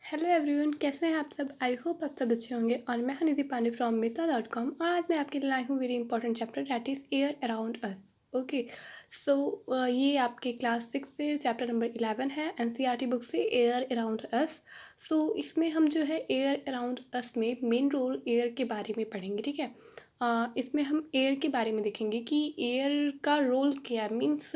Hello everyone, कैसे हैं आप सब। आई होप आप सब अच्छे होंगे। और मैं हूं निधि पांडे फ्रॉम मिता.com और आज मैं आपके लिए लाई हूँ very important chapter that is air around us. Okay, so ये आपके क्लास 6 से चैप्टर नंबर 11 है एनसीईआरटी बुक से, एयर अराउंड अस। सो इसमें हम जो है एयर अराउंड अस में मेन रोल एयर के बारे में पढ़ेंगे। ठीक है, इसमें हम एयर के बारे में देखेंगे कि एयर का रोल क्या है। मीन्स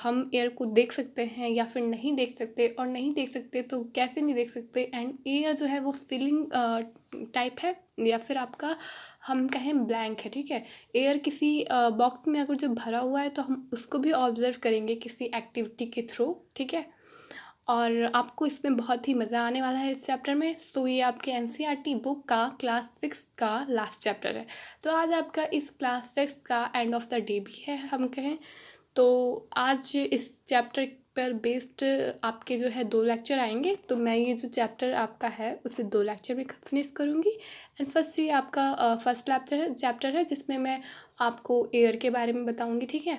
हम एयर को देख सकते हैं या फिर नहीं देख सकते, और नहीं देख सकते तो कैसे नहीं देख सकते। एंड एयर जो है वो फीलिंग टाइप है या फिर आपका हम कहें ब्लैंक है। ठीक है, एयर किसी बॉक्स में अगर जो भरा हुआ है तो हम उसको भी ऑब्जर्व करेंगे किसी एक्टिविटी के थ्रू। ठीक है, और आपको इसमें बहुत ही मज़ा आने वाला है इस चैप्टर में। सो ये आपके एनसीईआरटी बुक का क्लास 6 का लास्ट चैप्टर है। तो आज आपका इस क्लास 6 का एंड ऑफ द डे भी है हम कहें तो। आज इस चैप्टर पर बेस्ड आपके जो है 2 लेक्चर आएंगे। तो मैं ये जो चैप्टर आपका है उसे 2 लेक्चर में फिनिश करूँगी। एंड फर्स्ट ये आपका फर्स्ट चैप्टर है जिसमें मैं आपको एयर के बारे में बताऊँगी। ठीक है,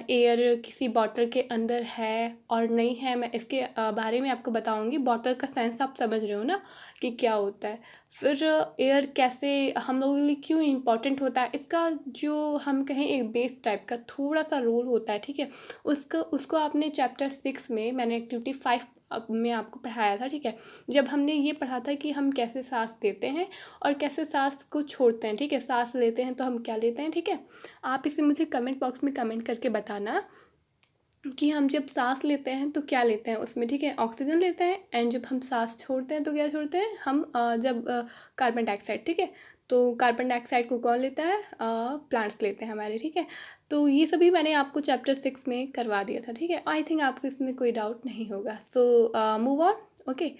एयर किसी बॉटल के अंदर है और नहीं है, मैं इसके बारे में आपको बताऊँगी। बॉटल का सेंस आप समझ रहे हो ना कि क्या होता है। फिर एयर कैसे हम लोगों के लिए क्यों इम्पोर्टेंट होता है, इसका जो हम कहें एक बेस टाइप का थोड़ा सा रोल होता है। ठीक है, उसको आपने चैप्टर 6 में मैंने एक्टिविटी 5 में आपको पढ़ाया था। ठीक है, जब हमने ये पढ़ा था कि हम कैसे सांस देते हैं और कैसे सांस को छोड़ते हैं। ठीक है, सांस लेते हैं तो हम क्या लेते हैं। ठीक है, आप इसे मुझे कमेंट बॉक्स में कमेंट करके बताना कि हम जब सांस लेते हैं तो क्या लेते हैं उसमें। ठीक है, ऑक्सीजन लेते हैं। एंड जब हम सांस छोड़ते हैं तो क्या छोड़ते हैं हम, जब कार्बन डाइऑक्साइड। ठीक है, तो कार्बन डाइऑक्साइड को कौन लेता है, प्लांट्स लेते हैं हमारे। ठीक है, तो ये सभी मैंने आपको चैप्टर 6 में करवा दिया था। ठीक है, आई थिंक आपको इसमें कोई डाउट नहीं होगा। So move on. Okay,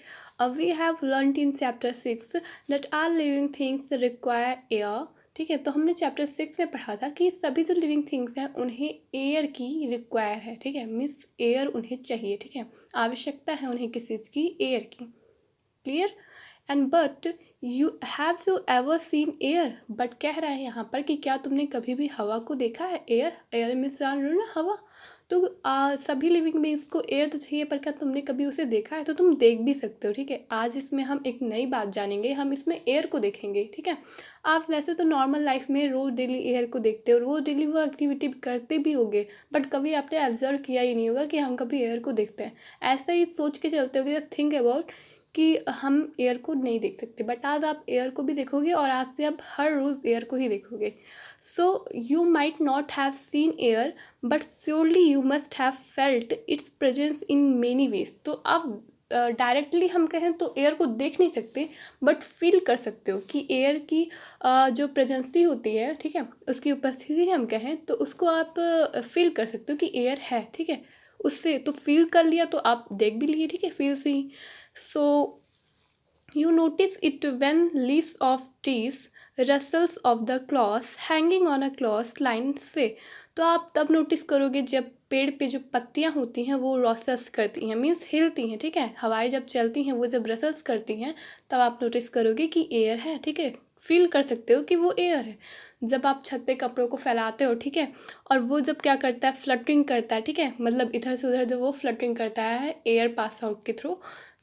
we have learned in chapter 6 that all living things require air. ठीक है, तो हमने चैप्टर 6 में पढ़ा था कि सभी जो लिविंग थिंग्स हैं उन्हें एयर की रिक्वायर है। ठीक है, मीन्स एयर उन्हें चाहिए। ठीक है, आवश्यकता है उन्हें किस चीज़ की, एयर की। Clear. And but you ever seen air. But कह रहा है यहाँ पर कि क्या तुमने कभी भी हवा को देखा है। एयर, एयर मीन्स जान रहे हो ना, हवा। तो सभी लिविंग बींग्स को एयर तो चाहिए, पर क्या तुमने कभी उसे देखा है। तो तुम देख भी सकते हो। ठीक है, आज इसमें हम एक नई बात जानेंगे, हम इसमें एयर को देखेंगे। ठीक है, आप वैसे तो नॉर्मल लाइफ में रोज़ डेली एयर को देखते हो, रोज़ डेली वो एक्टिविटी करते भी होगे, बट कभी आपने ऑब्जर्व किया ही नहीं होगा कि हम कभी एयर को देखते हैं। ऐसा ही सोच के चलते होगे, जस्ट थिंक अबाउट कि हम एयर को नहीं देख सकते। बट आज आप एयर को भी देखोगे और आज से आप हर रोज़ एयर को ही देखोगे। So you might not have seen air but surely you must have felt it's presence in many ways. तो आप डायरेक्टली हम कहें तो एयर को देख नहीं सकते, बट फील कर सकते हो कि एयर की जो प्रेजेंसी होती है। ठीक है, उसकी उपस्थिति हम कहें तो उसको आप फील कर सकते हो कि एयर है। ठीक है, उससे तो फील कर लिया तो आप देख भी लिए। ठीक है, फील से ही। So you notice it when leaves of trees rustles of the cloth hanging on a cloth line से। तो आप तब नोटिस करोगे जब पेड़ पे जो पत्तियां होती हैं वो रसल्स करती हैं, मीन्स हिलती हैं। ठीक है, हवाएं जब चलती हैं वो जब रसल्स करती हैं तब आप नोटिस करोगे कि एयर है। ठीक है, फील कर सकते हो कि वो एयर है। जब आप छत पे कपड़ों को फैलाते हो, ठीक है, और वो जब क्या करता है, फ्लटरिंग करता है। ठीक है, मतलब इधर से उधर जब वो फ्लटरिंग करता है एयर पास आउट के थ्रू,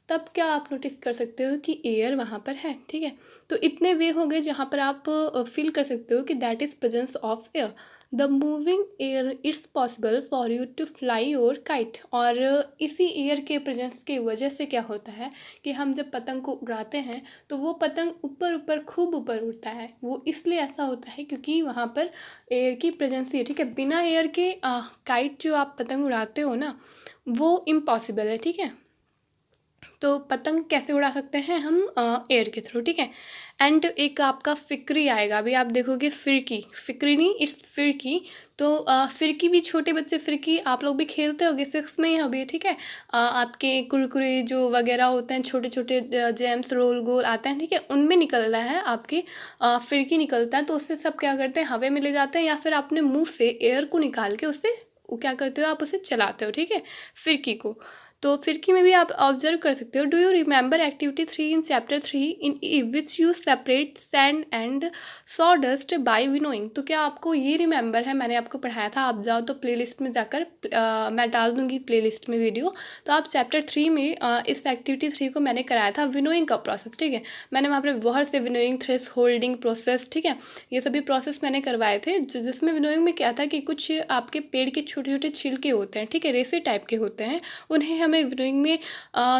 तब क्या आप नोटिस कर सकते हो कि एयर वहाँ पर है। ठीक है, तो इतने वे हो गए जहाँ पर आप फील कर सकते हो कि that is presence of air. The moving air it's possible for you to fly और काइट। और इसी एयर के प्रेजेंस की वजह से क्या होता है कि हम जब पतंग को उड़ाते हैं तो वो पतंग ऊपर ऊपर खूब ऊपर उड़ता है। वो इसलिए ऐसा होता है क्योंकि वहाँ पर एयर की प्रेजेंस है। ठीक है, बिना एयर के काइट जो आप पतंग उड़ाते हो ना, वो इम्पॉसिबल है। ठीक है, तो पतंग कैसे उड़ा सकते हैं हम, एयर के थ्रू। ठीक है, एंड एक आपका फिक्री आएगा। अभी आप देखोगे फिरकी, फिक्री नहीं, इट्स फिरकी। तो फिरकी भी छोटे बच्चे, फिरकी आप लोग भी खेलते होगे 6 में अभी। ठीक है, आपके कुरकुरे जो वगैरह होते हैं, छोटे छोटे जेम्स रोल गोल आते हैं। ठीक है, उनमें निकल रहा है आपकी फिरकी निकलता है। तो उससे सब क्या करते हैं, हवा में ले जाते हैं या फिर अपने मुंह से एयर को निकाल के उससे वो क्या करते हो, आप उसे चलाते हो। ठीक है, फिरकी को। तो फिरकी में भी आप ऑब्जर्व कर सकते हो। Do you remember activity 3 in chapter 3 in which you separate sand and sawdust by winnowing? तो क्या आपको ये रिमेंबर है? मैंने आपको पढ़ाया था, आप जाओ तो प्लेलिस्ट में जाकर मैं डाल दूंगी प्लेलिस्ट में वीडियो। तो आप चैप्टर 3 में इस एक्टिविटी 3 को मैंने कराया था विनोइंग का प्रोसेस, ठीक है। मैंने वहाँ पर बहुत से विनोइंग, थ्रेस होल्डिंग प्रोसेस, ठीक है, ये सभी प्रोसेस मैंने करवाए थे। जिसमें विनोइंग में क्या था कि कुछ आपके पेड़ के छोटे छोटे छिलके होते हैं, ठीक है, रेसे टाइप के होते हैं, उन्हें हमें विनोइंग में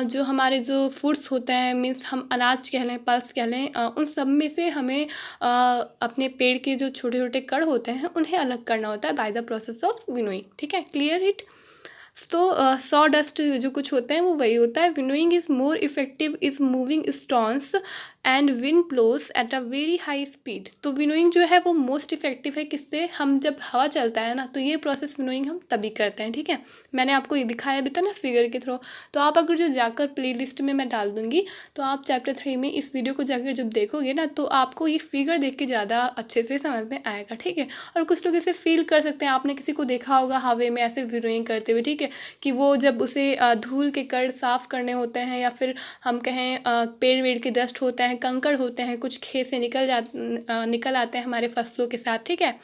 जो हमारे जो फूड्स होते हैं, मीन्स हम अनाज कह लें, पल्स कह लें, उन सब में से हमें अपने पेड़ के जो छोटे छोटे कण होते हैं उन्हें अलग करना होता है by the process of winnowing, ठीक है। Clear it? तो सॉ डस्ट जो कुछ होता है वो वही होता है। Winnowing is more effective is moving stones and wind blows at a very high speed. तो विनोइंग जो है वो मोस्ट इफेक्टिव है, किससे? हम जब हवा चलता है ना, तो ये प्रोसेस विनोइंग हम तभी करते हैं, ठीक है। मैंने आपको ये दिखाया भी था ना फिगर के थ्रू। तो आप अगर जो जाकर प्ले लिस्ट में मैं डाल दूंगी, तो आप चैप्टर 3 में इस वीडियो को जाकर जब देखोगे ना, तो आपको ये फिगर देख के ज़्यादा अच्छे से समझ में आएगा, ठीक है। और कुछ लोग इसे फील कर सकते हैं, आपने किसी को देखा होगा हवा में ऐसे विनोइंग करते हुए, ठीक है, कि वो जब उसे धूल के कण साफ करने होते हैं, या फिर हम कहें पेड़ वेड़ के डस्ट होते हैं, कंकड़ होते हैं, कुछ खेत से निकल आते हैं हमारे फसलों के साथ, ठीक है,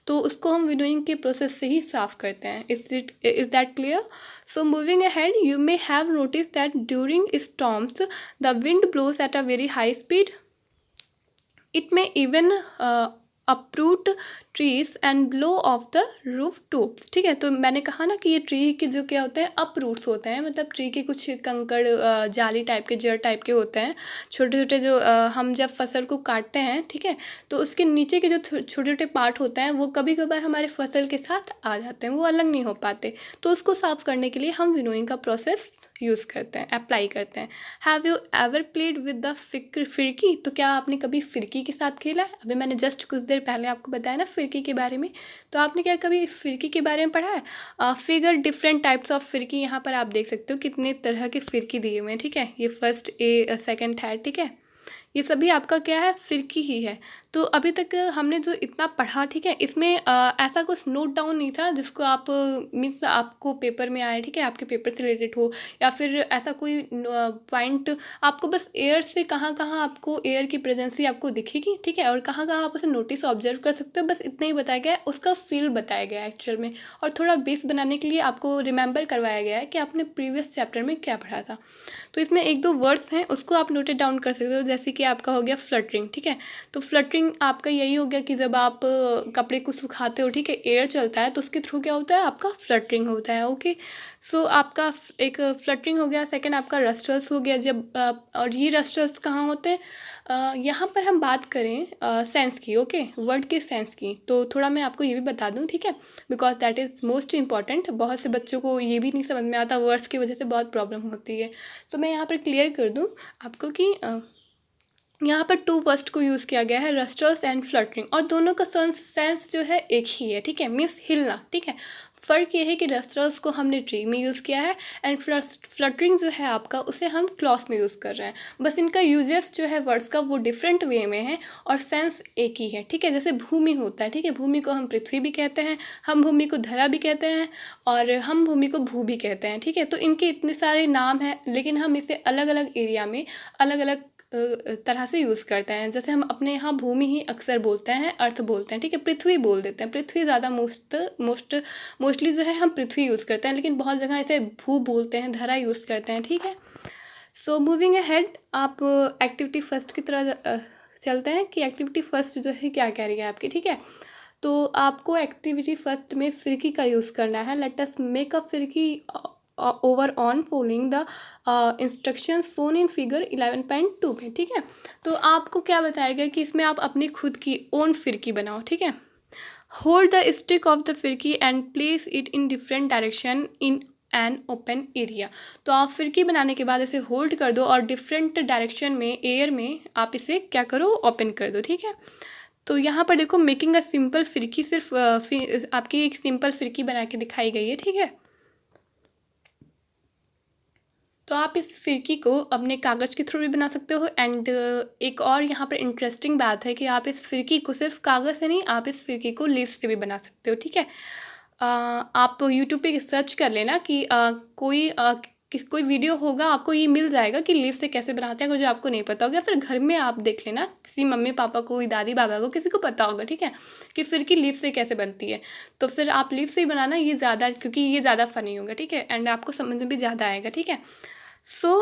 तो उसको हम विनोइंग के प्रोसेस से ही साफ करते हैं। Is that clear? So moving ahead, you may have notice that during storms the wind blows at a very high speed. It may even uproot trees and blow off the roof tops, ठीक है। तो मैंने कहा ना कि ये tree के जो क्या होते हैं, अप्रूट्स होते हैं, मतलब ट्री के कुछ कंकड़ जाली टाइप के, जड़ टाइप के होते हैं, छोटे छोटे, जो हम जब फसल को काटते हैं, ठीक है, तो उसके नीचे के जो छोटे छोटे पार्ट होते हैं वो कभी कभार हमारे फसल के साथ आ जाते हैं, वो अलग नहीं हो पाते। तो उसको साफ करने के लिए हम विनोइंग का प्रोसेस यूज़ करते हैं, अप्लाई करते हैं। Have you ever played with the फिरकी? तो क्या आपने कभी फिरकी के साथ खेला है? अभी मैंने जस्ट कुछ देर पहले आपको बताया ना फिरकी के बारे में, तो आपने क्या कभी फिरकी के बारे में पढ़ा है? फिगर डिफरेंट टाइप्स ऑफ फिरकी, यहाँ पर आप देख सकते हो कितने तरह के फिरकी दिए हुए हैं, ठीक है। ये फर्स्ट, ए, सेकंड, थर्ड, ठीक है, ये सभी आपका क्या है, फिरकी ही है। तो अभी तक हमने जो इतना पढ़ा, ठीक है, इसमें ऐसा कुछ नोट डाउन नहीं था जिसको आप मीन्स आपको पेपर में आए, ठीक है, आपके पेपर से रिलेटेड हो, या फिर ऐसा कोई पॉइंट आपको, बस एयर से कहाँ कहाँ आपको एयर की प्रेजेंसी आपको दिखेगी, ठीक है, और कहाँ कहाँ आप उसे नोटिस ऑब्जर्व कर सकते हो, बस इतना ही बताया गया है। उसका फील बताया गया है एक्चुअल में, और थोड़ा बेस बनाने के लिए आपको रिमेंबर करवाया गया है कि आपने प्रीवियस चैप्टर में क्या पढ़ा था। तो इसमें एक दो वर्ड्स हैं, उसको आप नोटेड डाउन कर सकते हो, जैसे कि आपका हो गया फ्लटरिंग, ठीक है। तो फ्लटरिंग आपका यही हो गया कि जब आप कपड़े को सुखाते हो, ठीक है, एयर चलता है, तो उसके थ्रू क्या होता है, आपका फ्लटरिंग होता है। ओके, सो आपका एक फ्लटरिंग हो गया। सेकंड आपका रस्टल्स हो गया, जब और ये रस्टल्स कहाँ होते हैं? यहाँ पर हम बात करें सेंस की, ओके, वर्ड के सेंस की, तो थोड़ा मैं आपको ये भी बता दूँ, ठीक है, because that is most important. बहुत से बच्चों को ये भी नहीं समझ में आता, वर्ड्स की वजह से बहुत प्रॉब्लम होती है। तो मैं यहाँ पर क्लियर कर दूँ आपको कि यहाँ पर टू वर्ड्स को यूज़ किया गया है, रस्टल्स एंड फ्लटरिंग, और दोनों का सेंस जो है एक ही है, ठीक है, मीन्स हिलना, ठीक है। फ़र्क ये है कि रस्टल्स को हमने ट्री में यूज़ किया है, एंड फ्लटरिंग जो है आपका, उसे हम क्लॉथ में यूज़ कर रहे हैं। बस इनका यूजेस जो है वर्ड्स का वो डिफरेंट वे में है, और सेंस एक ही है, ठीक है। जैसे भूमि होता है, ठीक है, भूमि को हम पृथ्वी भी कहते हैं, हम भूमि को धरा भी कहते हैं, और हम भूमि को भू भी कहते हैं, ठीक है। तो इनके इतने सारे नाम हैं, लेकिन हम इसे अलग अलग एरिया में अलग अलग तरह से यूज़ करते हैं। जैसे हम अपने यहाँ भूमि ही अक्सर बोलते हैं, अर्थ बोलते हैं, ठीक है, पृथ्वी बोल देते हैं, पृथ्वी ज़्यादा मोस्टली जो है हम पृथ्वी यूज़ करते हैं, लेकिन बहुत जगह इसे भू बोलते हैं, धरा यूज़ करते हैं, ठीक है। सो मूविंग अहेड, आप एक्टिविटी फर्स्ट की तरह चलते हैं कि एक्टिविटी फर्स्ट जो है क्या कह रही है आपकी, ठीक है। तो आपको एक्टिविटी फर्स्ट में फिरकी का यूज़ करना है। लेट अस मेक अ फिरकी over on following the instruction shown in figure 11.2 में, ठीक है। तो आपको क्या बताया गया कि इसमें आप अपनी खुद की ओन फिरकी बनाओ, ठीक है। Hold the stick of the फिरकी and place it in different direction in an open area. तो आप फिरकी बनाने के बाद इसे होल्ड कर दो, और डिफरेंट डायरेक्शन में एयर में आप इसे क्या करो, ओपन कर दो, ठीक है। तो यहाँ पर देखो, मेकिंग अ सिंपल फिरकी, सिर्फ आपकी एक सिंपल फिरकी बना के दिखाई गई है, ठीक है। तो आप इस फिरकी को अपने कागज़ के थ्रू भी बना सकते हो, एंड एक और यहाँ पर इंटरेस्टिंग बात है कि आप इस फिरकी को सिर्फ कागज़ से नहीं, आप इस फिरकी को लीव्स से भी बना सकते हो, ठीक है। आप यूट्यूब पे सर्च कर लेना कि कोई कोई वीडियो होगा, आपको ये मिल जाएगा कि लीफ से कैसे बनाते हैं, अगर जो आपको नहीं पता होगा, फिर घर में आप देख लेना, किसी मम्मी पापा को, दादी बाबा को, किसी को पता होगा, ठीक है, कि फिर की लीफ से कैसे बनती है। तो फिर आप लीफ से ही बनाना, ये ज़्यादा, क्योंकि ये ज़्यादा फ़नी होगा, ठीक है, एंड आपको समझ में भी ज़्यादा आएगा, ठीक है। So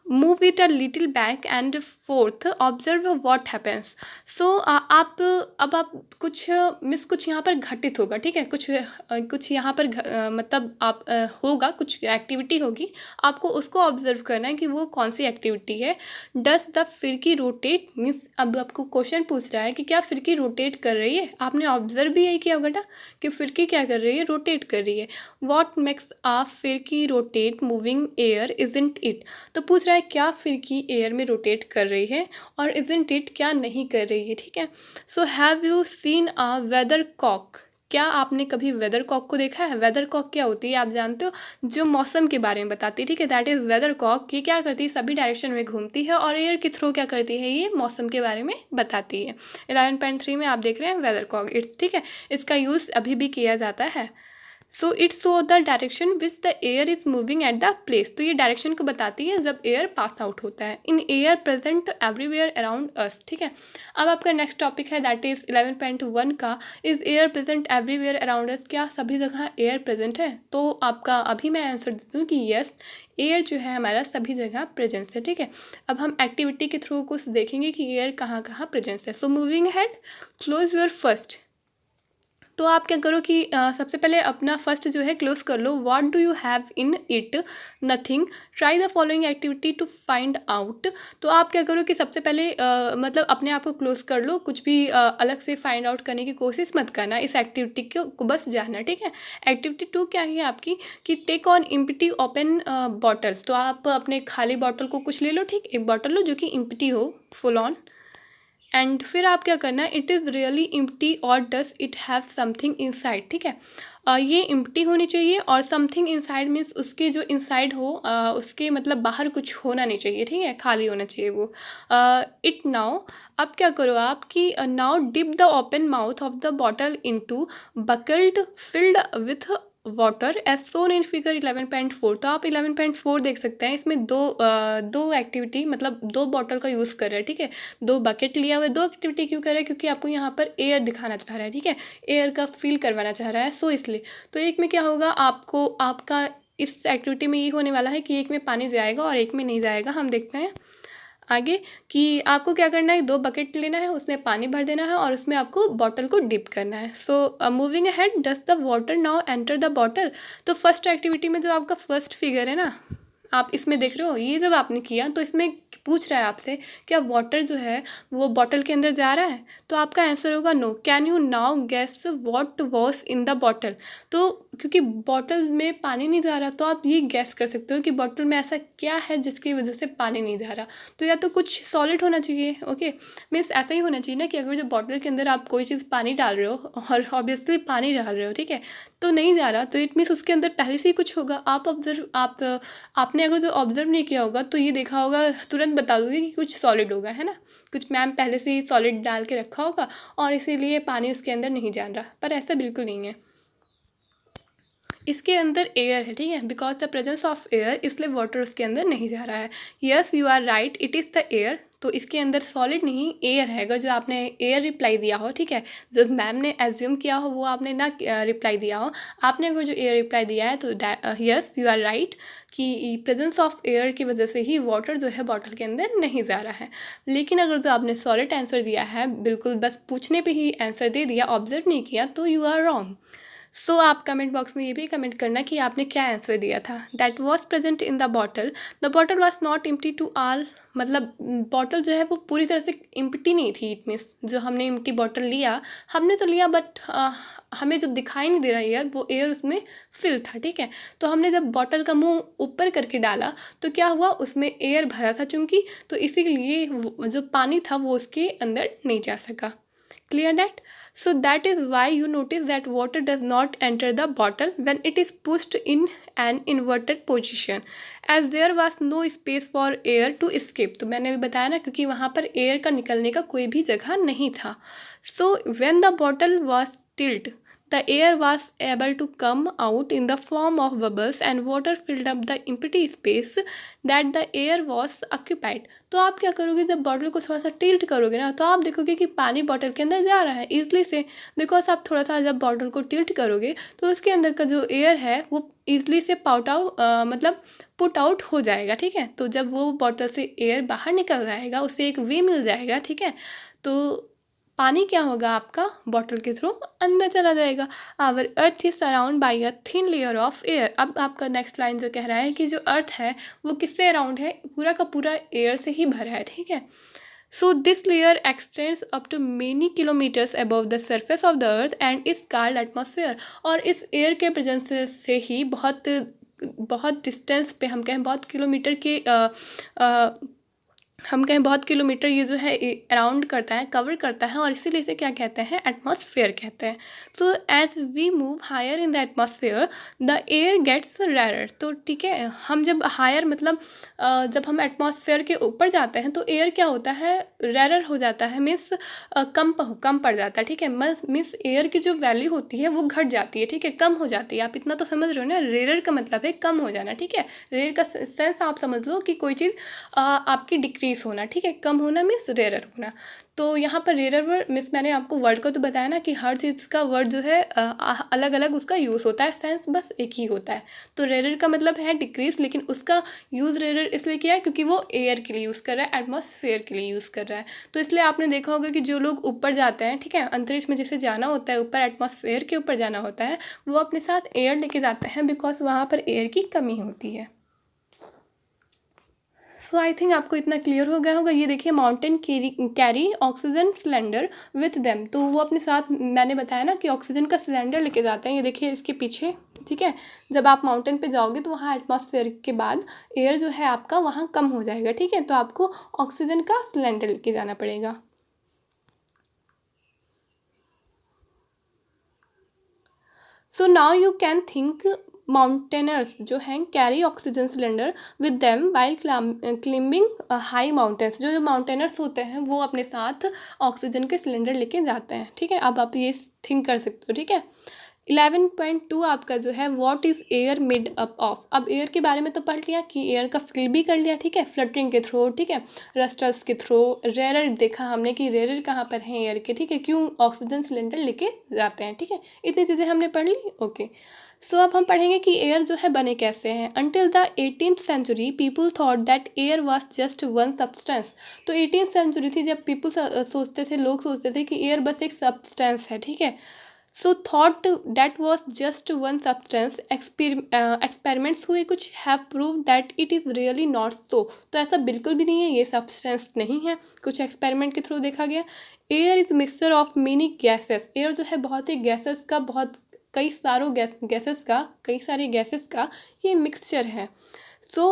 move it a little back and forth, observe what happens. So आप अब आप कुछ मिस कुछ यहाँ पर घटित होगा, ठीक है, कुछ यहाँ पर मतलब आप होगा, कुछ एक्टिविटी होगी, आपको उसको ऑब्जर्व करना है कि वो कौन सी एक्टिविटी है। डस द फिरकी रोटेट, मीन्स अब आपको क्वेश्चन पूछ रहा है कि क्या फिरकी रोटेट कर रही है। आपने ऑब्जर्व भी यही किया होगा ना कि फिरकी क्या कर रही है, रोटेट कर रही है। वॉट मेक्स आ फिरकी rotate moving air isn't it. तो पूछ रहा है क्या फिरकी एयर में रोटेट कर रही है, और इजंट इट क्या नहीं कर रही है, ठीक है। So have you seen a weathercock. क्या आपने कभी वेदर कॉक को देखा है। वेदर कॉक क्या होती है आप जानते हो, जो मौसम के बारे में बताती है, ठीक है, दैट इज़ वेदर कॉक। ये क्या करती है, सभी डायरेक्शन में घूमती है और एयर के थ्रू क्या करती है, ये मौसम के बारे में बताती है। 11.3 में आप देख रहे हैं वेदर कॉक, इट्स, ठीक है, इसका यूज़ अभी भी किया जाता है। So it's show the direction which the air is moving at the place. तो ये डायरेक्शन को बताती है जब एयर पास आउट होता है। In air present everywhere around us, ठीक है। अब आपका नेक्स्ट टॉपिक है दैट इज 11.1 का, is air present everywhere around us. क्या सभी जगह एयर प्रेजेंट है। तो आपका अभी मैं आंसर देती हूँ कि यस, एयर जो है हमारा सभी जगह प्रेजेंस है, ठीक है। अब हम एक्टिविटी के थ्रू कुछ देखेंगे कि एयर कहाँ कहाँ प्रेजेंस है। So moving head, close your first. तो आप क्या करो कि सबसे पहले अपना फर्स्ट जो है क्लोज कर लो। What do you have in it, nothing, try the following activity to find out. तो आप क्या करो कि सबसे पहले मतलब अपने आप को क्लोज कर लो, कुछ भी अलग से फाइंड आउट करने की कोशिश मत करना, इस एक्टिविटी को बस जानना, ठीक है। एक्टिविटी 2 क्या है आपकी कि take on empty open bottle. तो आप अपने खाली बॉटल को कुछ ले लो, ठीक, एक बॉटल लो जो कि इम्प्टी हो, फुल ऑन। एंड फिर आप क्या करना है, इट इज़ रियली इम्प्टी और does it have something inside, ठीक है। ये इम्प्टी होनी चाहिए और समथिंग इनसाइड मीन्स उसके जो इनसाइड हो उसके मतलब बाहर कुछ होना नहीं चाहिए, ठीक है, खाली होना चाहिए वो। इट नाउ, अब क्या करो आप कि now dip the open mouth of the bottle into bucket filled with water as shown in figure 11.4। तो आप 11.4 देख सकते हैं, इसमें दो एक्टिविटी मतलब दो बॉटल का यूज़ कर रहे हैं, ठीक है। दो बकेट लिया हुआ है, दो एक्टिविटी क्यों कर रहा है, क्योंकि आपको यहाँ पर एयर दिखाना चाह रहा है, ठीक है, एयर का फील करवाना चाह रहा है, सो इसलिए। तो एक में क्या होगा, आपको आपका इस एक्टिविटी में ये होने वाला है कि एक में पानी जाएगा और एक में नहीं जाएगा। हम देखते हैं आगे कि आपको क्या करना है, दो बकेट लेना है, उसमें पानी भर देना है और उसमें आपको बॉटल को डिप करना है। So moving ahead, does the water now enter the bottle. तो फर्स्ट एक्टिविटी में जो आपका फर्स्ट फिगर है ना, आप इसमें देख रहे हो, ये जब आपने किया तो इसमें पूछ रहा है आपसे क्या वाटर जो है वो बॉटल के अंदर जा रहा है। तो आपका आंसर होगा no. Can you now guess what was in the bottle. तो क्योंकि बॉटल में पानी नहीं जा रहा, तो आप ये गैस कर सकते हो कि बॉटल में ऐसा क्या है जिसकी वजह से पानी नहीं जा रहा। तो या तो कुछ सॉलिड होना चाहिए, ओके, मीन्स ऐसा ही होना चाहिए ना कि अगर जो बॉटल के अंदर आप कोई चीज़ पानी डाल रहे हो और ऑब्वियसली पानी डाल रहे हो, ठीक है, तो नहीं जा रहा, तो इट मीन्स उसके अंदर पहले से ही कुछ होगा। आपने अगर जो ऑब्जर्व नहीं किया होगा तो ये देखा होगा, तुरंत बता दोगे कि कुछ सॉलिड होगा, है ना, कुछ मैम पहले से ही सॉलिड डाल के रखा होगा और इसीलिए पानी उसके अंदर नहीं जा रहा, पर ऐसा बिल्कुल नहीं है। इसके अंदर एयर है, ठीक है, because the presence of air, इसलिए वाटर उसके अंदर नहीं जा रहा है। Yes you are right, it is the air. तो इसके अंदर सॉलिड नहीं एयर है। अगर जो आपने एयर रिप्लाई दिया हो, ठीक है, जो मैम ने एज्यूम किया हो वो आपने ना रिप्लाई दिया हो, आपने अगर जो एयर रिप्लाई दिया है तो यस यू आर राइट कि प्रेजेंस ऑफ एयर की वजह से ही वाटर जो है बॉटल के अंदर नहीं जा रहा है। लेकिन अगर जो आपने सॉलिड आंसर दिया है, बिल्कुल बस पूछने पे ही आंसर दे दिया, ऑब्जर्व नहीं किया, तो यू आर रॉन्ग। सो आप कमेंट बॉक्स में ये भी कमेंट करना कि आपने क्या आंसर दिया था। That was present in the bottle, the bottle was not empty to all. मतलब बॉटल जो है वो पूरी तरह से एम्प्टी नहीं थी। इट मीन्स जो हमने एम्प्टी बॉटल लिया, हमने तो लिया बट हमें जो दिखाई नहीं दे रहा एयर, वो एयर उसमें फिल था, ठीक है। तो हमने जब बॉटल का मुंह ऊपर करके डाला तो क्या हुआ, उसमें एयर भरा था चूंकि, तो इसीलिए जो पानी था वो उसके अंदर नहीं जा सका। Clear that? So that is why you notice that water does not enter the bottle when it is pushed in an inverted position, as there was no space for air to escape. तो मैंने भी बताया ना, क्योंकि वहाँ पर air का निकलने का कोई भी जगह नहीं था. So when the bottle was tilt, the air was able to come out in the form of bubbles and water filled up the empty space that the air was occupied. तो आप क्या करोगे, जब बॉटल को थोड़ा सा tilt करोगे ना, तो आप देखोगे कि पानी बॉटल के अंदर जा रहा है ईजिली से, बिकॉज आप थोड़ा सा जब बॉटल को टिल्ट करोगे तो उसके अंदर का जो एयर है वो ईजिली से पाउट आउट मतलब पुट आउट हो जाएगा, ठीक है। तो जब वो बॉटल से एयर बाहर निकल जाएगा, उसे एक वे मिल जाएगा, ठीक है। तो पानी क्या होगा आपका बॉटल के थ्रू अंदर चला जाएगा। Our earth is surround by a thin layer of air. अब आपका नेक्स्ट लाइन जो कह रहा है कि जो अर्थ है वो किससे अराउंड है, पूरा का पूरा एयर से ही भरा है, ठीक है। So this layer extends up to many kilometres above the surface of the earth and is called atmosphere. और इस एयर के प्रेजेंस से ही बहुत बहुत डिस्टेंस पे, हम कहें बहुत किलोमीटर के हम कहें बहुत किलोमीटर ये जो है अराउंड करता है, कवर करता है, और इसीलिए इसे क्या कहते हैं, एटमॉस्फेयर कहते हैं। तो as we move higher in the atmosphere the air gets rare. तो ठीक है, हम जब हायर मतलब जब हम एटमॉस्फेयर के ऊपर जाते हैं तो एयर क्या होता है, रेयर हो जाता है, मीन्स कम पड़ जाता है, ठीक है। मीन्स एयर की जो वैल्यू होती है वो घट जाती है, ठीक है, कम हो जाती है। आप इतना तो समझ रहे हो ना, रेयर का मतलब है कम हो जाना, ठीक है। रेयर का सेंस आप समझ लो कि कोई चीज़ आपकी डिक्रीज होना, ठीक है। कम होना मीन्स रेयर होना। तो यहाँ पर रेयर वर्ड मीन्स मैंने आपको वर्ड को तो बताया ना कि हर चीज़ का वर्ड जो है अलग अलग उसका यूज़ होता है, सेंस बस एक ही होता है। तो रेयर का मतलब है डिक्रीज, लेकिन उसका यूज़ रेयर इसलिए किया है क्योंकि वो एयर के लिए यूज़ कर रहा है, एटमॉस्फेयर के लिए यूज़ कर रहा है। तो इसलिए आपने देखा होगा कि जो लोग ऊपर जाते हैं, ठीक है, अंतरिक्ष में जैसे जाना होता है, ऊपर एटमॉस्फेयर के ऊपर जाना होता है, वो अपने साथ एयर लेके जाते हैं, बिकॉज वहाँ पर एयर की कमी होती है। सो आई थिंक आपको इतना क्लियर हो गया होगा। ये देखिए, mountain carry oxygen cylinder with them. तो वो अपने साथ, मैंने बताया ना कि ऑक्सीजन का सिलेंडर लेके जाते हैं। ये देखिए इसके पीछे, ठीक है। जब आप माउंटेन पे जाओगे तो वहाँ एटमॉस्फेयर के बाद एयर जो है आपका वहाँ कम हो जाएगा, ठीक है। तो आपको ऑक्सीजन का सिलेंडर लेके जाना पड़ेगा। So now you can think mountaineers जो हैं carry oxygen cylinder with them while climbing high mountains. जो जो माउंटेनर्स होते हैं वो अपने साथ ऑक्सीजन के सिलेंडर लेके जाते हैं, ठीक है। अब आप ये थिंक कर सकते हो, ठीक है। 11.2 आपका जो है, what is air made up of. अब एयर के बारे में तो पढ़ लिया कि एयर का फिल भी कर लिया, ठीक है, फ्लटरिंग के थ्रू, ठीक है, रस्टल्स के थ्रू। रेयर देखा हमने कि रेयर कहाँ पर हैं एयर के, ठीक है, क्यों ऑक्सीजन सिलेंडर लेके जाते हैं, ठीक है। इतनी चीज़ें हमने पढ़ ली, ओके। सो अब हम पढ़ेंगे कि एयर जो है बने कैसे हैं। Until the 18th century people thought that air was just one substance. तो 18th सेंचुरी थी जब पीपल सोचते थे, लोग सोचते थे कि एयर बस एक सब्सटेंस है, ठीक है। So thought that was just one substance. Experiments हुए कुछ, have prove that it is really not so. तो ऐसा बिल्कुल भी नहीं है, ये सब्सटेंस नहीं है, कुछ एक्सपेरिमेंट के थ्रू देखा गया। Air is mixture of many gases. Air जो है बहुत ही गैसेस का, बहुत कई सारों गैसेस का, कई सारे गैसेस का ये मिक्सचर है। So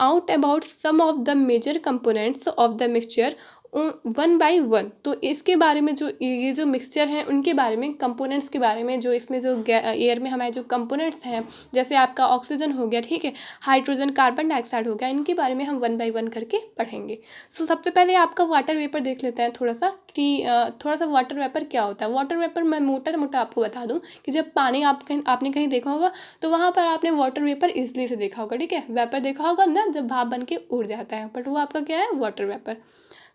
out about some of the major components of the mixture one by one. तो इसके बारे में जो ये जो मिक्सचर हैं उनके बारे में, कंपोनेंट्स के बारे में, जो इसमें जो एयर में हमारे जो कंपोनेंट्स हैं, जैसे आपका ऑक्सीजन हो गया, ठीक है, हाइड्रोजन, कार्बन डाइऑक्साइड हो गया, इनके बारे में हम वन बाय वन करके पढ़ेंगे। सो सबसे पहले आपका वाटर वेपर देख लेते हैं थोड़ा सा कि थोड़ा सा वाटर वेपर क्या होता है। वाटर वेपर मैं मोटा मोटा आपको बता दूं कि जब पानी आपने कहीं देखा होगा तो वहाँ पर आपने वाटर वेपर इजली से देखा होगा, ठीक है। वेपर देखा होगा ना, जब भाप बन के उड़ जाता है, बट वो आपका क्या है, water vapour.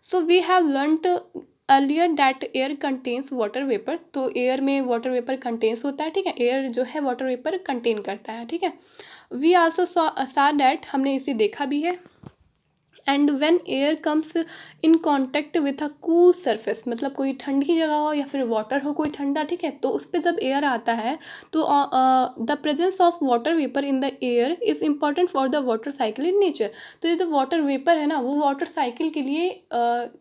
So we have learned earlier that air contains water vapour. तो एयर में वाटर वेपर कंटेन्स होता है, ठीक है, एयर जो है वाटर वेपर कंटेन करता है, ठीक है। वी आल्सो सा दैट, हमने इसे देखा भी है। And when air comes in contact with a cool surface, मतलब कोई ठंडी जगह हो या फिर वाटर हो कोई ठंडा, ठीक है, तो उस पर जब एयर आता है तो the presence of water vapour in the air is important for the water cycle in nature. तो ये जो वाटर वेपर है ना, वो वाटर साइकिल के लिए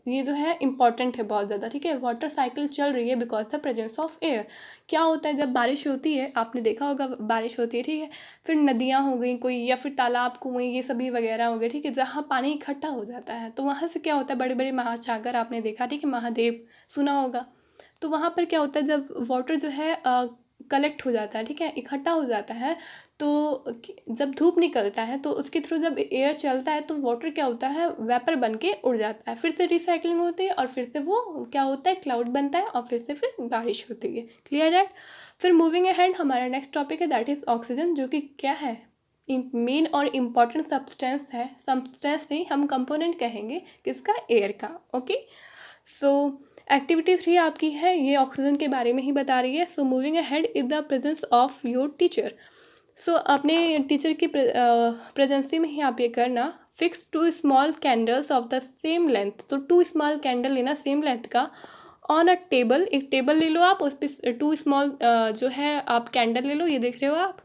ये जो है इम्पॉर्टेंट है बहुत ज़्यादा, ठीक है। वाटर साइकिल चल रही है because the presence of air. क्या होता है जब बारिश होती है, आपने देखा होगा बारिश होती है, ठीक है, फिर नदियाँ हो गई कोई, या फिर तालाब कुएँ, ये सभी वगैरह हो गए, ठीक है, जहाँ पानी इकट्ठा हो जाता है, तो वहाँ से क्या होता है, बड़े बड़े महासागर आपने देखा, ठीक है, महादेव सुना होगा। तो वहाँ पर क्या होता है, जब वाटर जो है कलेक्ट हो जाता है, ठीक है, इकट्ठा हो जाता है, तो जब धूप निकलता है तो उसके थ्रू जब एयर चलता है तो वाटर क्या होता है, वेपर बन के उड़ जाता है, फिर से रिसाइकलिंग होती है और फिर से वो क्या होता है, क्लाउड बनता है और फिर से फिर बारिश होती है। Clear that. फिर मूविंग अहेड हमारा नेक्स्ट टॉपिक है दैट इज ऑक्सीजन, जो कि क्या है, मेन और इम्पॉर्टेंट सब्सटेंस है, सब्सटेंस नहीं हम कंपोनेंट कहेंगे किसका, एयर का। ओके, सो एक्टिविटी 3 आपकी है, ये ऑक्सीजन के बारे में ही बता रही है। So moving ahead is the presence of your teacher. So अपने टीचर की प्रेजेंसी में ही आप ये करना, fix 2 small candles of the same length. तो 2 स्मॉल कैंडल लेना सेम लेंथ का ऑन अ टेबल, एक टेबल ले लो आप, उस पर 2 स्मॉल जो है आप कैंडल ले लो, ये देख रहे हो आप।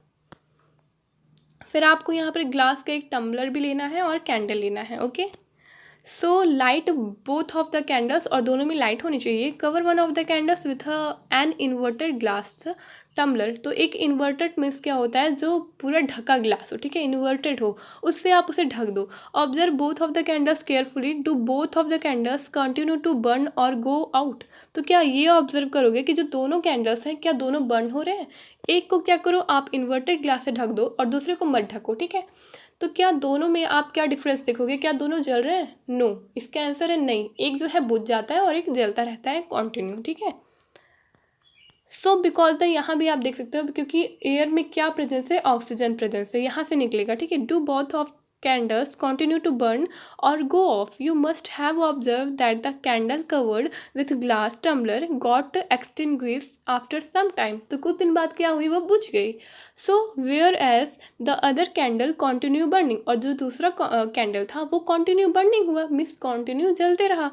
फिर आपको यहाँ पर ग्लास का एक टम्बलर भी लेना है और कैंडल लेना है। Okay, so light both of the candles, और दोनों में लाइट होनी चाहिए। Cover one of the candles with an inverted glass tumbler. तो एक इन्वर्टेड मीन्स क्या होता है, जो पूरा ढका ग्लास हो, ठीक है, इन्वर्टेड हो, उससे आप उसे ढक दो। Observe both of the candles carefully, do both of the candles continue to burn और गो आउट। तो क्या ये ऑब्जर्व करोगे कि जो दोनों कैंडल्स हैं क्या दोनों बर्न हो रहे हैं। एक को क्या करो आप इन्वर्टेड ग्लास से ढक दो और दूसरे को मत ढको, ठीक है। तो क्या दोनों में आप क्या डिफरेंस देखोगे, क्या दोनों जल रहे हैं, नो, इसका आंसर है नहीं, एक जो है बुझ जाता है और एक जलता रहता है कंटिन्यू, ठीक है। सो बिकॉज द, यहाँ भी आप देख सकते हो क्योंकि एयर में क्या प्रेजेंस है, ऑक्सीजन प्रेजेंस है, यहाँ से निकलेगा, ठीक है। Do both of candles continue to burn or go off. You must have observed that the candle covered with glass tumbler got extinguished after some time. तो कुछ दिन बाद क्या हुई, वो बुझ गई। So whereas the other candle continue burning, और जो दूसरा कैंडल था वो continue burning हुआ, मीन्स continue जलते रहा।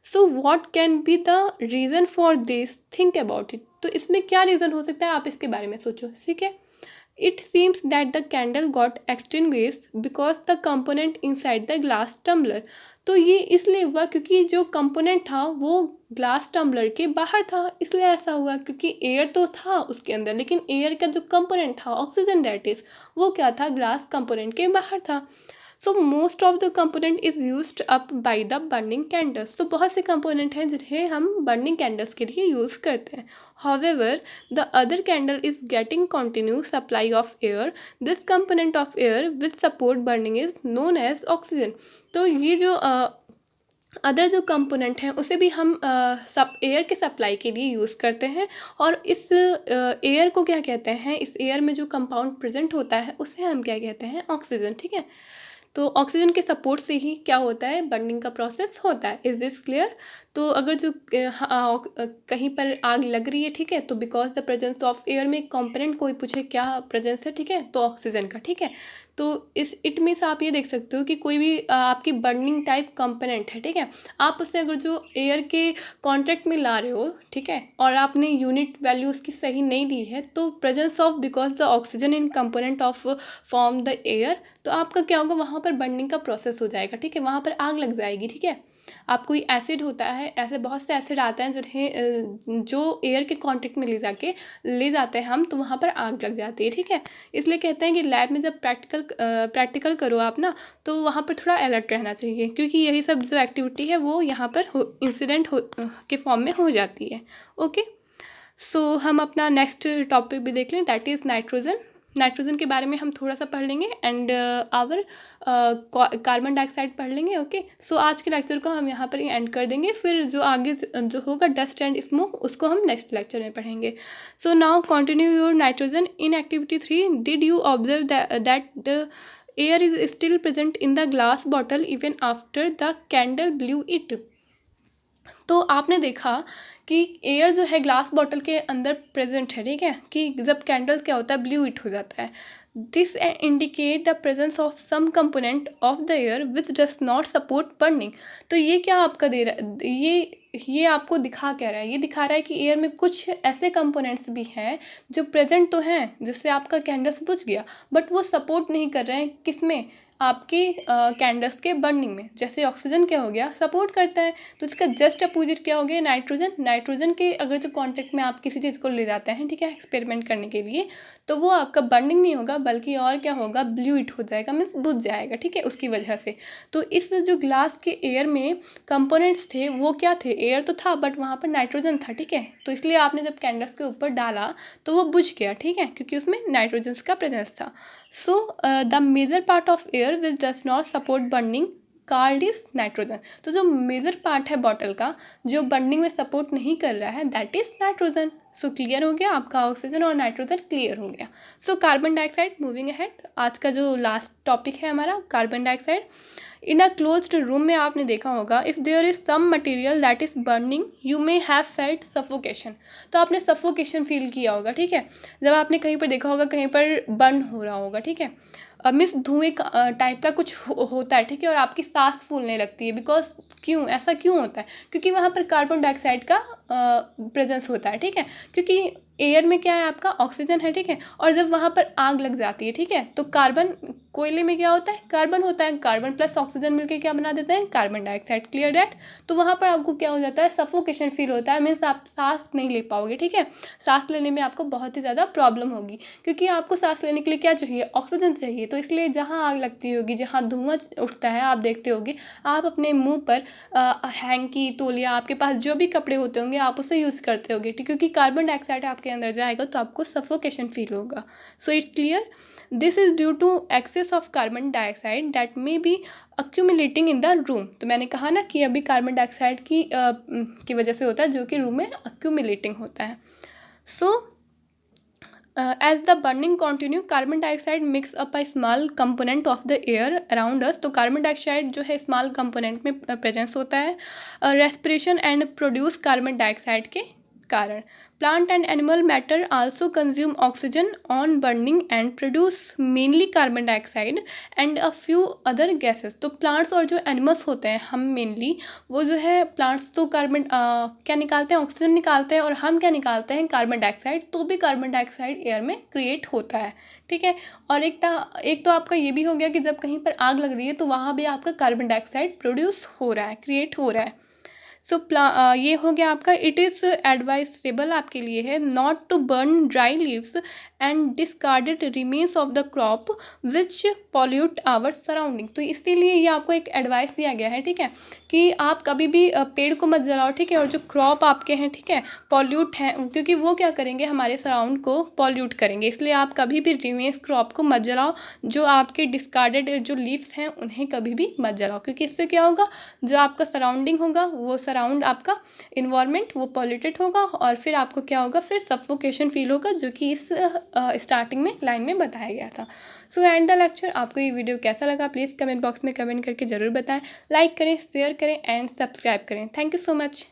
So what can be the reason for this, think about it. तो इसमें क्या रीज़न हो सकता है, आप इसके बारे में सोचो, ठीक है। It seems that the candle got extinguished because the component inside the glass tumbler. तो ये इसलिए हुआ क्योंकि जो कंपोनेंट था वो ग्लास टम्बलर के बाहर था, इसलिए ऐसा हुआ, क्योंकि एयर तो था उसके अंदर लेकिन एयर का जो कंपोनेंट था ऑक्सीजन दैट इज, वो क्या था, ग्लास कंपोनेंट के बाहर था। So most of the component is used up by the burning candles. तो बहुत से कंपोनेंट हैं जिन्हें हम बर्निंग कैंडल्स के लिए यूज़ करते हैं। However the other candle is getting continue supply of air, this component of air which support burning is known as oxygen. तो ये जो अदर जो कंपोनेंट हैं उसे भी हम सब एयर के सप्लाई के लिए यूज़ करते हैं, और इस एयर को क्या कहते हैं, इस एयर में जो कंपाउंड प्रेजेंट होता है उसे हम क्या कहते हैं, ऑक्सीजन, ठीक है। तो ऑक्सीजन के सपोर्ट से ही क्या होता है, बर्निंग का प्रोसेस होता है। Is this clear. तो अगर जो कहीं पर आग लग रही है, ठीक है, तो because the presence of air में कंपोनेंट कोई पूछे क्या प्रेजेंस है, ठीक है, तो ऑक्सीजन का, ठीक है। तो इस इट मीन्स आप ये देख सकते हो कि कोई भी आपकी बर्निंग टाइप कंपोनेंट है, ठीक है, आप उसे अगर जो एयर के कॉन्टेक्ट में ला रहे हो, ठीक है, और आपने यूनिट वैल्यू उसकी सही नहीं दी है, तो presence of because the oxygen in component of form the air, तो आपका क्या होगा, वहाँ पर बर्निंग का प्रोसेस हो जाएगा, ठीक है, वहाँ पर आग लग जाएगी, ठीक है। आप कोई एसिड होता है, ऐसे बहुत से एसिड आते हैं जिन्हें जो एयर के कांटेक्ट में ले जाते हैं हम, तो वहाँ पर आग लग जाती है, ठीक है। इसलिए कहते हैं कि लैब में जब प्रैक्टिकल करो आप ना, तो वहाँ पर थोड़ा अलर्ट रहना चाहिए, क्योंकि यही सब जो एक्टिविटी है वो यहाँ पर इंसिडेंट के फॉर्म में हो जाती है। ओके, सो हम अपना नेक्स्ट टॉपिक भी देख लें, दैट इज़ नाइट्रोजन। नाइट्रोजन के बारे में हम थोड़ा सा पढ़ लेंगे एंड आवर कार्बन डाइऑक्साइड पढ़ लेंगे। ओके, सो आज के लेक्चर को हम यहाँ पर ही एंड कर देंगे, फिर जो आगे जो होगा डस्ट एंड स्मोक उसको हम नेक्स्ट लेक्चर में पढ़ेंगे। So now continue your nitrogen in activity 3। Did you observe that the air is still present in the glass bottle even after the candle blue it. तो आपने देखा कि air जो है ग्लास बॉटल के अंदर प्रेजेंट है, ठीक है, कि जब कैंडल्स क्या होता है, ब्लू इट हो जाता है। This indicate the presence of some component of the air which does not support burning. तो ये क्या आपका दे रहा है, ये आपको दिखा क्या रहा है, ये दिखा रहा है कि एयर में कुछ ऐसे कंपोनेंट्स भी हैं जो प्रेजेंट तो हैं, जिससे आपका कैंडल्स बुझ गया, बट वो सपोर्ट नहीं कर रहे हैं, किसमें, आपके कैंडल्स के बर्निंग में। जैसे ऑक्सीजन क्या हो गया, सपोर्ट करता है, तो इसका जस्ट अपोजिट क्या हो गया, नाइट्रोजन। नाइट्रोजन के अगर जो कांटेक्ट में आप किसी चीज़ को ले जाते हैं, ठीक है, एक्सपेरिमेंट करने के लिए, तो वो आपका बर्निंग नहीं होगा, बल्कि और क्या होगा, ब्लूइट हो जाएगा, मीन्स बुझ जाएगा, ठीक है, उसकी वजह से। तो इस जो ग्लास के एयर में कंपोनेंट्स थे वो क्या थे, एयर तो था बट वहाँ पर नाइट्रोजन था, ठीक है। तो इसलिए आपने जब कैंडल्स के ऊपर डाला तो वो बुझ गया, ठीक है, क्योंकि उसमें नाइट्रोजन का प्रेजेंस था। So the major part of air which does not support burning called is nitrogen. तो जो मेजर पार्ट है बॉटल का जो बर्निंग में सपोर्ट नहीं कर रहा है, that is nitrogen. So clear हो गया आपका, ऑक्सीजन और नाइट्रोजन क्लियर हो गया। So carbon dioxide, moving ahead, आज का जो लास्ट टॉपिक है हमारा carbon dioxide. In a closed room में आपने देखा होगा, if there is some material that is burning you may have felt suffocation. तो आपने सफोकेशन फील किया होगा, ठीक है, जब आपने कहीं पर देखा होगा कहीं पर बर्न हो रहा होगा, ठीक है, मीन्स धुएं टाइप का कुछ होता है, ठीक है, और आपकी सांस फूलने लगती है। बिकॉज क्यों, ऐसा क्यों होता है, क्योंकि वहाँ पर कार्बन डाइऑक्साइड का प्रेजेंस होता है, ठीक है, क्योंकि एयर में क्या है, आपका ऑक्सीजन है, ठीक है, और जब वहाँ पर आग लग जाती है, ठीक है, तो कार्बन, कोयले में क्या होता है, कार्बन होता है, कार्बन प्लस ऑक्सीजन मिलकर क्या बना देते हैं, कार्बन डाइऑक्साइड। Clear date. तो वहाँ पर आपको क्या हो जाता है, सफोकेशन फील होता है, मीन्स आप सांस नहीं ले पाओगे, ठीक है, सांस लेने में आपको बहुत ही ज़्यादा प्रॉब्लम होगी, क्योंकि आपको सांस लेने के लिए क्या चाहिए, ऑक्सीजन चाहिए। तो इसलिए जहाँ आग लगती होगी, जहाँ धुआं उठता है, आप देखते होगे, आप अपने मुंह पर हैंकी, तौलिया, आपके पास जो भी कपड़े होते होंगे आप उसे यूज़ करते होगे, ठीक, क्योंकि कार्बन डाइऑक्साइड आपके अंदर जाएगा तो आपको सफोकेशन फील होगा। So it's clear. This is due to excess of carbon dioxide that may be accumulating in the room. तो मैंने कहा ना कि अभी कार्बन डाइऑक्साइड की वजह से होता है, जो कि रूम में अक्यूमुलेटिंग होता है। So as the burning continue, carbon dioxide mix up a small component of the air around us. तो कार्बन डाइऑक्साइड जो है स्मॉल कंपोनेंट में प्रेजेंस होता है respiration and produce carbon dioxide के कारण। Plant and animal matter also consume oxygen on burning and produce mainly carbon dioxide and a few other gases. तो plants और जो एनिमल्स होते हैं, हम मेनली वो जो है प्लांट्स तो कार्बन क्या निकालते हैं, ऑक्सीजन निकालते हैं, और हम क्या निकालते हैं, कार्बन डाइऑक्साइड। तो भी कार्बन डाइऑक्साइड एयर में क्रिएट होता है, ठीक है। और एक तो आपका ये भी हो गया कि जब कहीं पर आग लग रही है तो वहाँ भी आपका कार्बन डाइऑक्साइड प्रोड्यूस हो रहा है, क्रिएट हो रहा है। सो ये हो गया आपका, इट इज़ एडवाइसेबल आपके लिए है not to burn dry leaves and discarded remains of the crop which pollute our surrounding. तो इसीलिए ये आपको एक एडवाइस दिया गया है, ठीक है, कि आप कभी भी पेड़ को मत जलाओ, ठीक है, और जो क्रॉप आपके हैं, ठीक है, पॉल्यूट हैं, क्योंकि वो क्या करेंगे, हमारे सराउंड को पॉल्यूट करेंगे। इसलिए आप कभी भी रिमेन्स क्रॉप को मत जलाओ, जो आपके डिस्कार्डेड जो लीव्स हैं उन्हें कभी भी मत जलाओ, क्योंकि इससे क्या होगा, जो आपका सराउंडिंग होगा, वो सराउंड आपका इन्वायरमेंट वो पॉल्यूटेड होगा, और फिर आपको क्या होगा, फिर सफोकेशन फील होगा, जो कि इस स्टार्टिंग में लाइन में बताया गया था। So and the lecture. आपको ये वीडियो कैसा लगा प्लीज़ कमेंट बॉक्स में कमेंट करके ज़रूर बताएं। लाइक करें, शेयर करें एंड सब्सक्राइब करें। Thank you so much.